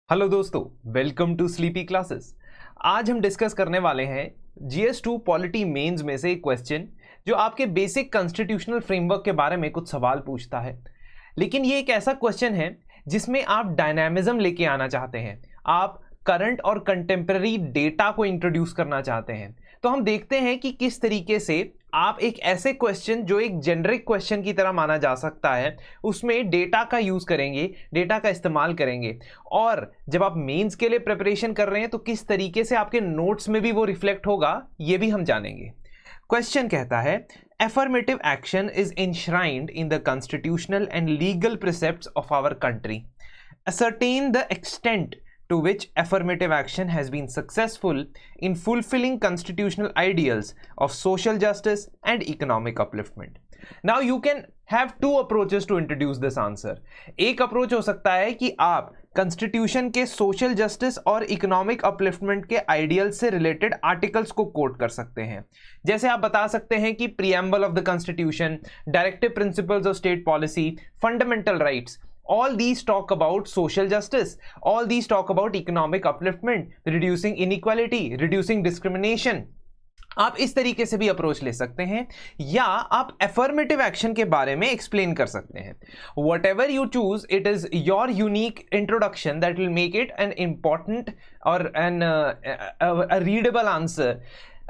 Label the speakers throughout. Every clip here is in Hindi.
Speaker 1: हेलो दोस्तों, वेलकम टू स्लीपी क्लासेस। आज हम डिस्कस करने वाले हैं GS2 पॉलिटी मेंस में से एक क्वेश्चन जो आपके बेसिक कॉन्स्टिट्यूशनल फ्रेमवर्क के बारे में कुछ सवाल पूछता है। लेकिन ये एक ऐसा क्वेश्चन है जिसमें आप डायनामिज्म लेके आना चाहते हैं, आप करंट और कंटेम्प्रेरी डेटा को इंट्रोड्यूस करना चाहते हैं। तो हम देखते हैं कि किस तरीके से आप एक ऐसे क्वेश्चन जो एक जेनरिक क्वेश्चन की तरह माना जा सकता है उसमें डेटा का यूज करेंगे, डेटा का इस्तेमाल करेंगे। और जब आप मेंस के लिए प्रिपरेशन कर रहे हैं तो किस तरीके से आपके नोट्स में भी वो रिफ्लेक्ट होगा, ये भी हम जानेंगे। क्वेश्चन कहता है, affirmative action is enshrined in the constitutional and legal precepts of our country. Ascertain the extent to which affirmative action has been successful in fulfilling constitutional ideals of social justice and economic upliftment. Now you can have two approaches to introduce this answer. एक अप्रोच हो सकता है कि आप कॉन्स्टिट्यूशन के सोशल जस्टिस और इकोनॉमिक अपलिफ्टमेंट के आइडियल से रिलेटेड आर्टिकल्स को कोट कर सकते हैं। जैसे आप बता सकते हैं कि preamble of the constitution, directive principles of state policy, fundamental rights, all these talk about social justice, all these talk about economic upliftment, reducing inequality, reducing discrimination. आप इस तरीके से भी अप्रोच ले सकते हैं या आप एफर्मेटिव एक्शन के बारे में एक्सप्लेन कर सकते हैं। Whatever you choose, it is your unique introduction that will make it an important or an readable answer.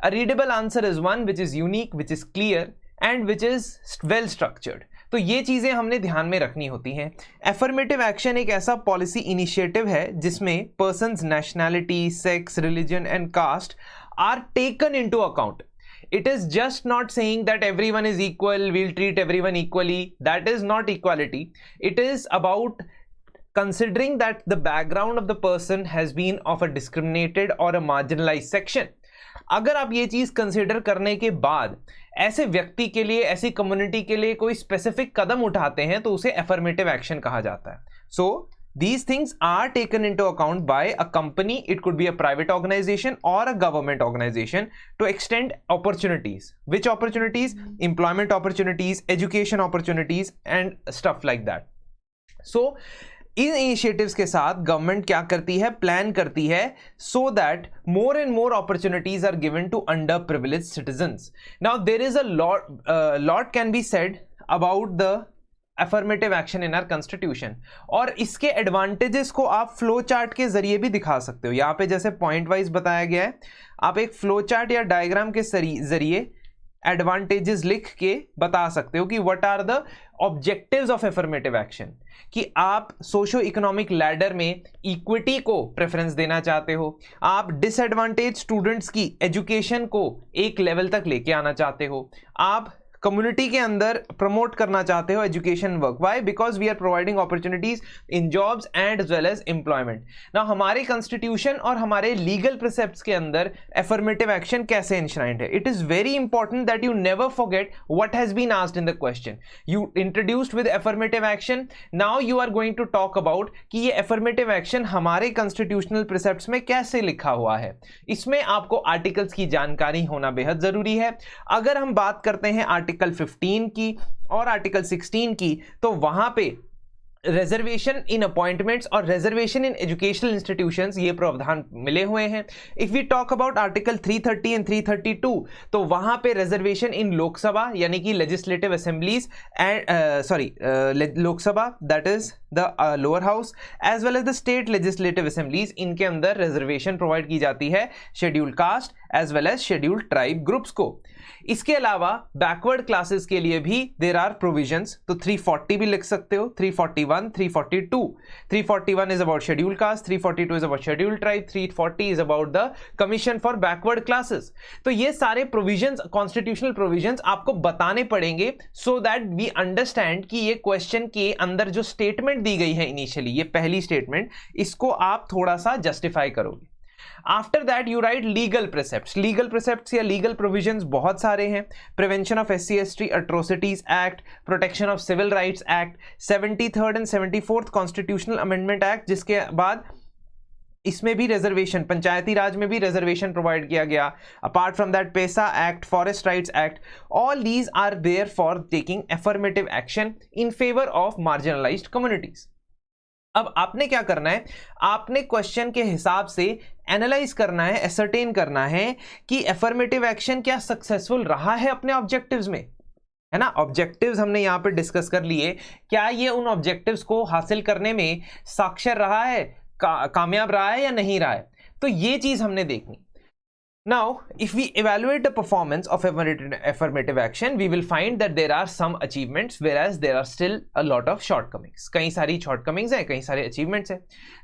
Speaker 1: A readable answer is one which is unique, which is clear and which is well structured. तो ये चीज़ें हमने ध्यान में रखनी होती हैं। एफर्मेटिव एक्शन एक ऐसा पॉलिसी इनिशिएटिव है जिसमें persons nationality, sex, religion and caste are taken into account. It is just not saying that everyone is equal, we'll treat everyone equally. That is not equality. It is about considering that the background of the person has been of a discriminated or a marginalized section. अगर आप ये चीज कंसिडर करने के बाद ऐसे व्यक्ति के लिए, ऐसी कम्युनिटी के लिए कोई स्पेसिफिक कदम उठाते हैं तो उसे एफर्मेटिव एक्शन कहा जाता है। सो these things are taken into account by a company, it could be a private organization or a government organization, to extend opportunities. Which opportunities? Employment opportunities, education opportunities and stuff like that. So इन इनिशिएटिव्स के साथ गवर्नमेंट क्या करती है, प्लान करती है so that more and more opportunities are given to under privileged citizens. Now there is a lot can be said about the affirmative action in our constitution, और इसके एडवांटेजेस को आप फ्लो चार्ट के जरिए भी दिखा सकते हो। यहाँ पे जैसे पॉइंट वाइज बताया गया है, आप एक फ्लो चार्ट या डायग्राम के जरिए एडवांटेजेस लिख के बता सकते हो कि what are the objectives of affirmative action. कि आप सोशो इकोनॉमिक लैडर में इक्विटी को प्रेफरेंस देना चाहते हो, आप डिसएडवांटेज स्टूडेंट्स की एजुकेशन को एक लेवल तक लेके आना चाहते हो, आप कम्युनिटी के अंदर प्रमोट करना चाहते हो education work. Why? Because we are providing opportunities in jobs and as well as employment. ना हमारे कॉन्स्टिट्यूशन और हमारे लीगल प्रिसेप्ट्स के अंदर एफर्मेटिव एक्शन कैसे इंश्राइंड है। It is very important that you never forget what has been asked in the question. You introduced with affirmative action, now you are going to talk about कि ये एफर्मेटिव एक्शन हमारे कॉन्स्टिट्यूशनल प्रिसेप्ट्स में कैसे लिखा हुआ है। इसमें आपको आर्टिकल्स की जानकारी होना बेहद जरूरी है। अगर हम बात करते हैं आर्टिकल 15 की और आर्टिकल 16 की, तो वहां पे रिजर्वेशन इन अपॉइंटमेंट्स और रिजर्वेशन इन एजुकेशनल इंस्टीट्यूशंस ये प्रावधान मिले हुए हैं। If we talk about article 330 and 332, तो वहां पे रिजर्वेशन इन लोकसभा यानी कि legislative assemblies and Lok Sabha, that is the lower house, as well as the state legislative assemblies, इनके अंदर रिजर्वेशन प्रोवाइड की जाती है scheduled caste as well as scheduled tribe groups को। इसके अलावा बैकवर्ड क्लासेस के लिए भी देयर आर प्रोविजंस, तो 340 भी लिख सकते हो, 341, 342। 341 is about scheduled caste, 342 is about scheduled tribe, 340 is about the commission for backward classes. तो ये सारे प्रोविजंस, कॉन्स्टिट्यूशनल प्रोविजंस आपको बताने पड़ेंगे सो दैट वी अंडरस्टैंड कि ये क्वेश्चन के अंदर जो स्टेटमेंट दी गई है इनिशियली, ये पहली स्टेटमेंट, इसको आप थोड़ा सा जस्टिफाई करोगे। After that you write legal precepts. Legal precepts या लीगल प्रोविजंस बहुत सारे हैं। Prevention of SC/ST atrocities act, protection of civil rights act, 73rd and 74th constitutional amendment act, जिसके बाद इसमें भी रिजर्वेशन, पंचायती राज में भी रिजर्वेशन प्रोवाइड किया गया। Apart from that PESA act, forest rights act, all these are there for taking affirmative action in favour of marginalised communities. अब आपने क्या करना है, आपने क्वेश्चन के हिसाब से एनालाइज करना है, एसर्टेन करना है कि एफर्मेटिव एक्शन क्या सक्सेसफुल रहा है अपने ऑब्जेक्टिव्स में, है ना। ऑब्जेक्टिव्स हमने यहां पे डिस्कस कर लिए, क्या ये उन ऑब्जेक्टिव्स को हासिल करने में साक्षर रहा है, कामयाब रहा है या नहीं रहा है, तो ये चीज हमने देखनी। Now, if we evaluate the performance of affirmative action, we will find that there are some achievements, whereas there are still a lot of shortcomings. कई सारी shortcomings हैं, कई सारे achievements हैं।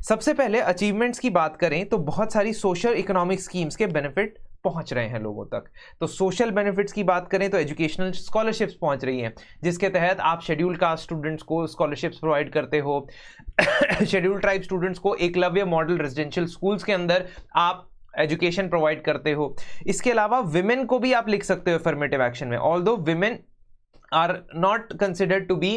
Speaker 1: सबसे पहले achievements की बात करें तो बहुत सारी social economic schemes के benefit पहुंच रहे हैं लोगों तक। तो सोशल बेनिफिट्स की बात करें तो एजुकेशनल स्कॉलरशिप्स पहुंच रही हैं, जिसके तहत आप शेड्यूल कास्ट स्टूडेंट्स को स्कॉलरशिप्स प्रोवाइड करते हो। शेड्यूल ट्राइब स्टूडेंट्स को एकलव्य मॉडल रेजिडेंशियल स्कूल्स के अंदर आप एजुकेशन प्रोवाइड करते हो। इसके अलावा विमेन को भी आप लिख सकते हो अफर्मेटिव एक्शन में, although women are not considered to be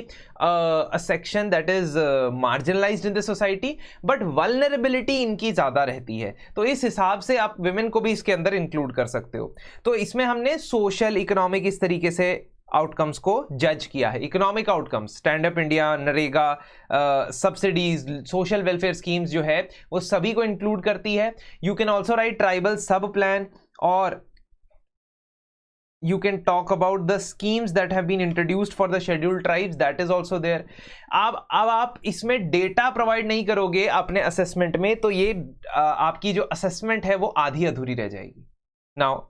Speaker 1: a section that is marginalized in the society, but vulnerability इनकी ज़्यादा रहती है, तो इस हिसाब से आप women को भी इसके अंदर इंक्लूड कर सकते हो। तो इसमें हमने सोशल इकोनॉमिक इस तरीके से आउटकम्स को जज किया है। Economic outcomes, stand up India, NREGA, subsidies, social welfare schemes जो है वो सभी को इंक्लूड करती है। You can also right tribal सब प्लान, और you can talk about the schemes that have been introduced for the scheduled tribes, that is also there। अब आप इसमें डेटा प्रोवाइड नहीं करोगे अपने असेसमेंट में, तो ये आपकी जो असेसमेंट है वो आधी अधूरी रह जाएगी। Now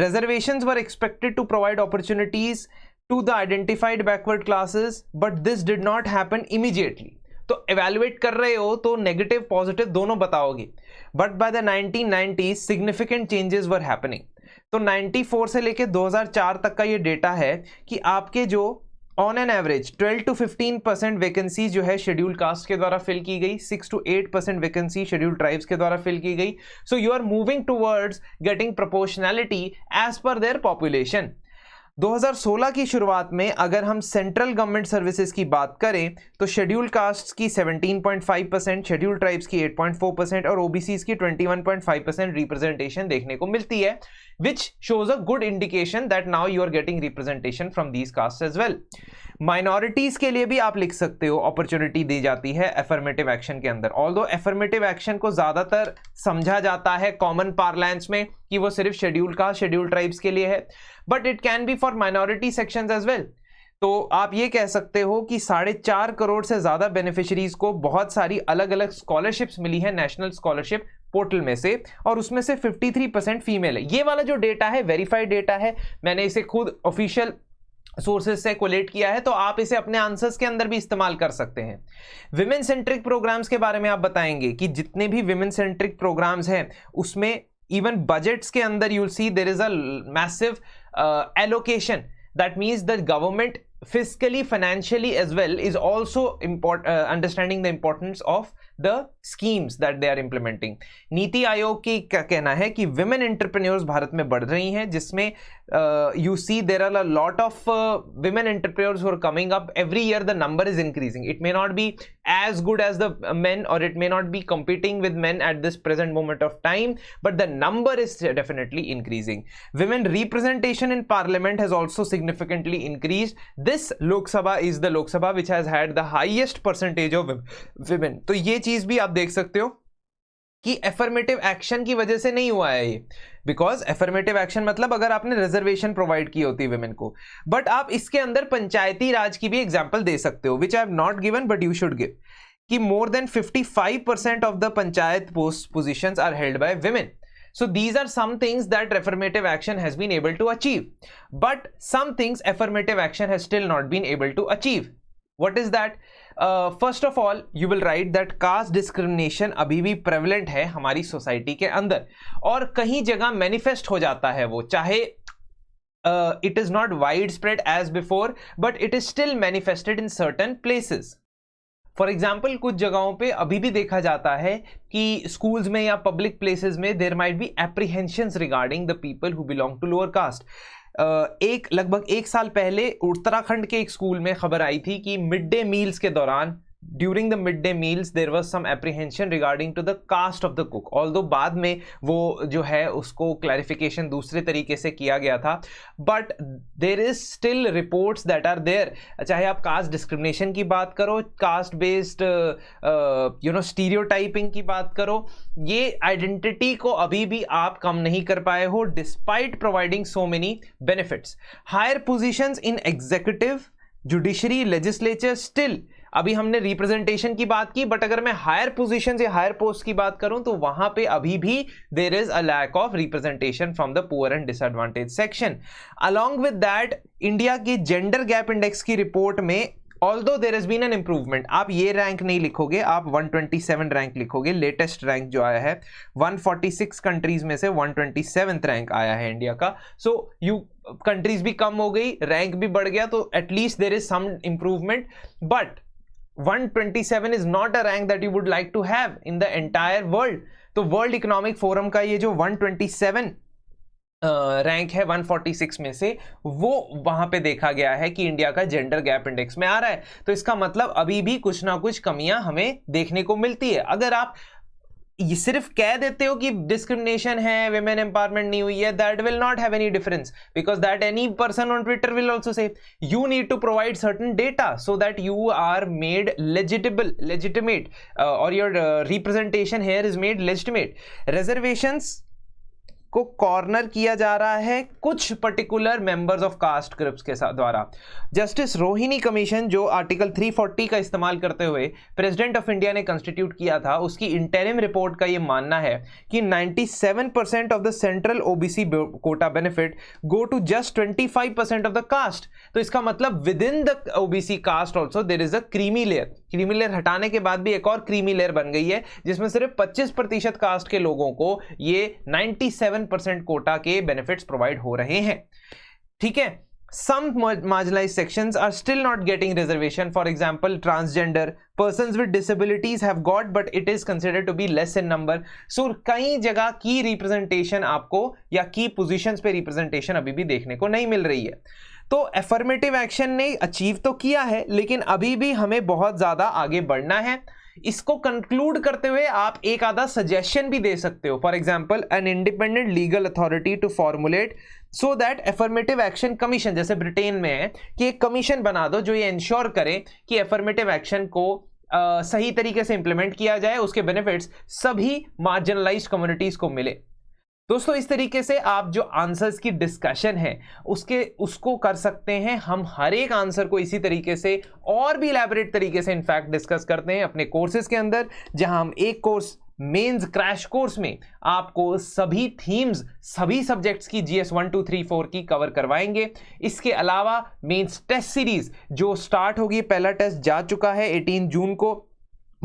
Speaker 1: reservations were expected to provide opportunities to the identified backward classes, but this did not happen immediately। तो evaluate कर रहे हो तो नेगेटिव पॉजिटिव दोनों बताओगे, but by the 1990s significant changes were happening। तो 94 से लेके 2004 तक का ये डेटा है कि आपके जो on an average 12 to 15% vacancy जो है शेड्यूल कास्ट के द्वारा फिल की गई, 6 to 8% वैकेंसी शेड्यूल ट्राइब्स के द्वारा फिल की गई। So you are moving towards getting proportionality as per their population. 2016 की शुरुआत में अगर हम सेंट्रल गवर्नमेंट सर्विसेज की बात करें तो शेड्यूल कास्ट की 17.5%, शेड्यूल ट्राइब्स की 8.4% और ओबीसीज की 21.5% रिप्रेजेंटेशन देखने को मिलती है, which shows a good indication that now you are getting representation from these castes as well। Minorities के लिए भी आप लिख सकते हो, अपॉर्चुनिटी दी जाती है एफर्मेटिव एक्शन के अंदर। ऑल्दो एफर्मेटिव एक्शन को ज्यादातर समझा जाता है कॉमन पार्लेंस में कि वो सिर्फ शेड्यूल कास्ट, शेड्यूल ट्राइब्स के लिए है, but it can be for minority sections as well. तो आप ये कह सकते हो कि 4.5 करोड़ से ज्यादा बेनिफिशरीज को बहुत सारी अलग अलग स्कॉलरशिप्स मिली है नेशनल स्कॉलरशिप पोर्टल में से, और उसमें से 53% फीमेल है। ये वाला जो डेटा है वेरीफाइड डेटा है, मैंने इसे खुद ऑफिशियल सोर्सेज से कोलेट किया है, तो आप इसे अपने आंसर्स के अंदर भी इस्तेमाल कर सकते हैं। विमेन सेंट्रिक प्रोग्राम्स के बारे में आप बताएंगे कि जितने भी विमेन सेंट्रिक प्रोग्राम्स हैं उसमें इवन बजट्स के अंदर you will see there is a massive allocation, that means the government fiscally, financially as well is also understanding the importance of the schemes that they are implementing। NITI Aayog की क्या कहना है कि women entrepreneurs भारत में बढ़ रही हैं, जिसमें you see there are a lot of women entrepreneurs who are coming up every year, the number is increasing। It may not be as good as the men, or it may not be competing with men at this present moment of time, but the number is definitely increasing। Women representation in parliament has also significantly increased। This Lok Sabha is the Lok Sabha which has had the highest percentage of women। तो ये चीज भी आप देख सकते हो कि एफर्मेटिव एक्शन की वजह से नहीं हुआ है ये, बिकॉज एफर्मेटिव एक्शन मतलब अगर आपने रिजर्वेशन प्रोवाइड की होती है वुमेन को, बट आप इसके अंदर पंचायती राज की भी एग्जांपल दे सकते हो, which I have not given but you should give, कि more than 55% of the panchayat post positions are held by women. So these are some things that affirmative action has been able to achieve, but some things affirmative action has still not been able to achieve। What is that? First of all, you will write that caste discrimination अभी भी prevalent है हमारी सोसाइटी के अंदर, और कहीं जगह मैनिफेस्ट हो जाता है वो, चाहे it is not widespread as before, but it is still manifested in certain places। For example कुछ जगहों पे अभी भी देखा जाता है कि स्कूल्स में या पब्लिक प्लेसेस में there might be apprehensions regarding the people who belong to lower caste. लगभग 1 साल पहले उत्तराखंड के एक स्कूल में खबर आई थी कि मिड डे मील्स के दौरान during the mid day meals there was some apprehension regarding to the caste of the cook, although बाद में वो जो है उसको क्लैरिफिकेशन दूसरे तरीके से किया गया था, but there is still reports that are there. चाहे आप कास्ट डिस्क्रिमिनेशन की बात करो, कास्ट बेस्ड स्टीरियोटाइपिंग की बात करो, ये आइडेंटिटी को अभी भी आप कम नहीं कर पाए हो despite providing so many benefits. Higher positions in executive, judiciary, legislature, still अभी हमने रिप्रेजेंटेशन की बात की, बट अगर मैं हायर पोजीशन या हायर पोस्ट की बात करूं तो वहां पे अभी भी there is a lack of representation from the poor and disadvantage section. Along with that, India की जेंडर गैप इंडेक्स की रिपोर्ट में although there has been an improvement, आप ये रैंक नहीं लिखोगे, आप 127 रैंक लिखोगे। लेटेस्ट रैंक जो आया है 146 कंट्रीज में से 127th रैंक आया है इंडिया का। सो कंट्रीज भी कम हो गई, रैंक भी बढ़ गया, तो at least there is some improvement, but 127 is not a rank that you would like to have in the entire world। तो वर्ल्ड इकोनॉमिक फोरम का ये जो 127 रैंक है 146 में से, वो वहां पे देखा गया है कि इंडिया का जेंडर गैप इंडेक्स में आ रहा है। तो इसका मतलब अभी भी कुछ ना कुछ कमियां हमें देखने को मिलती है। अगर आप ये सिर्फ कह देते हो कि डिस्क्रिमिनेशन है, विमेन एम्पावरमेंट नहीं हुई है, that will not have any difference, because that any person on Twitter will also say. You need to provide certain data so that you are made legitimate और your representation here is made legitimate. Reservations को कॉर्नर किया जा रहा है कुछ particular members of caste groups के साथ द्वारा। जस्टिस रोहिणी कमीशन जो आर्टिकल 340 का इस्तेमाल करते हुए प्रेसिडेंट ऑफ इंडिया ने कंस्टिट्यूट किया था, उसकी इंटरिम रिपोर्ट का यह मानना है कि 97% of the central OBC quota benefit go to just 25% of the caste. तो इसका मतलब within the OBC caste also there is a creamy layer. Creamy layer हटाने के बाद भी एक और क्रीमी लेयर बन गई है, जिसमें सिर्फ 25% कास्ट के लोगों को ये 97% कोटा के बेनिफिट्स प्रोवाइड हो रहे हैं। ठीक है, some marginalized sections are still not getting reservation. For example, transgender persons with disabilities have got, but it is considered to be less in number. So कई जगह की रिप्रेजेंटेशन आपको या की पोजीशंस पे रिप्रेजेंटेशन अभी भी देखने को नहीं मिल रही है। तो एफर्मेटिव एक्शन ने अचीव तो किया है, लेकिन अभी भी हमें बहुत ज्यादा आगे बढ़ना है। इसको कंक्लूड करते हुए आप एक आधा सजेशन भी दे सकते हो। For example, an independent legal authority to formulate so that affirmative action commission, जैसे ब्रिटेन में है कि एक कमीशन बना दो जो ये इंश्योर करे कि एफर्मेटिव एक्शन को सही तरीके से इंप्लीमेंट किया जाए, उसके बेनिफिट्स सभी मार्जिनलाइज्ड कम्युनिटीज को मिले। दोस्तों, इस तरीके से आप जो आंसर्स की डिस्कशन है उसको कर सकते हैं। हम हर एक आंसर को इसी तरीके से और भी इलैबोरेट तरीके से इनफैक्ट डिस्कस करते हैं अपने कोर्सेज के अंदर, जहां हम एक कोर्स मेंस क्रैश कोर्स में आपको सभी थीम्स, सभी सब्जेक्ट्स की GS 1 2 3 4 की कवर करवाएंगे। इसके अलावा मेंस टेस्ट सीरीज जो स्टार्ट होगी, पहला टेस्ट जा चुका है 18 जून को,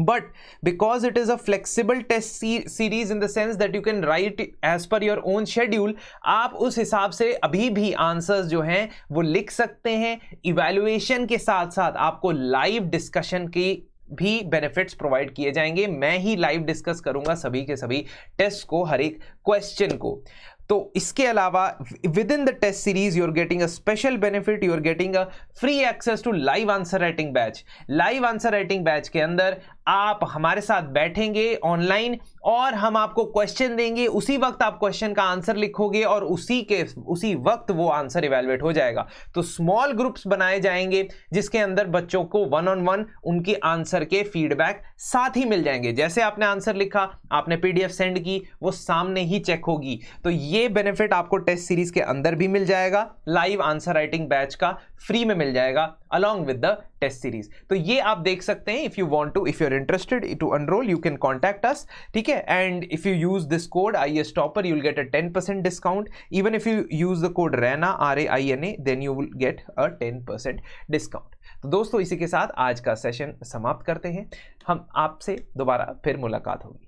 Speaker 1: but because it is a flexible test series in the sense that you can write as per your own schedule, आप उस हिसाब से अभी भी आंसर्स जो हैं वो लिख सकते हैं। इवैल्यूएशन के साथ साथ आपको लाइव डिस्कशन की भी बेनिफिट्स प्रोवाइड किए जाएंगे। मैं ही लाइव डिस्कस करूंगा सभी के सभी टेस्ट को, हर एक क्वेश्चन को। तो इसके अलावा within the test series you are getting a special benefit, you are getting a free access to live answer writing batch. Live answer writing batch के अंदर आप हमारे साथ बैठेंगे ऑनलाइन और हम आपको क्वेश्चन देंगे, उसी वक्त आप क्वेश्चन का आंसर लिखोगे और उसी वक्त वो आंसर इवैल्यूएट हो जाएगा। तो स्मॉल ग्रुप्स बनाए जाएंगे जिसके अंदर बच्चों को 1-on-1 उनके आंसर के फीडबैक साथ ही मिल जाएंगे। जैसे आपने आंसर लिखा, आपने PDF सेंड की, वो सामने ही चेक होगी। तो ये बेनिफिट आपको टेस्ट सीरीज के अंदर भी मिल जाएगा, लाइव आंसर राइटिंग बैच का फ्री में मिल जाएगा along with the test series। तो ये आप देख सकते हैं। if you want to, if you're interested to enroll, you can contact us, ठीक है। and if you use this code IAS Topper, you'll get a 10% discount. even if you use the code RAINA RAINA, then you will get a 10% discount। तो दोस्तों, इसी के साथ आज का सेशन समाप्त करते हैं। हम आपसे दोबारा फिर मुलाकात होगी।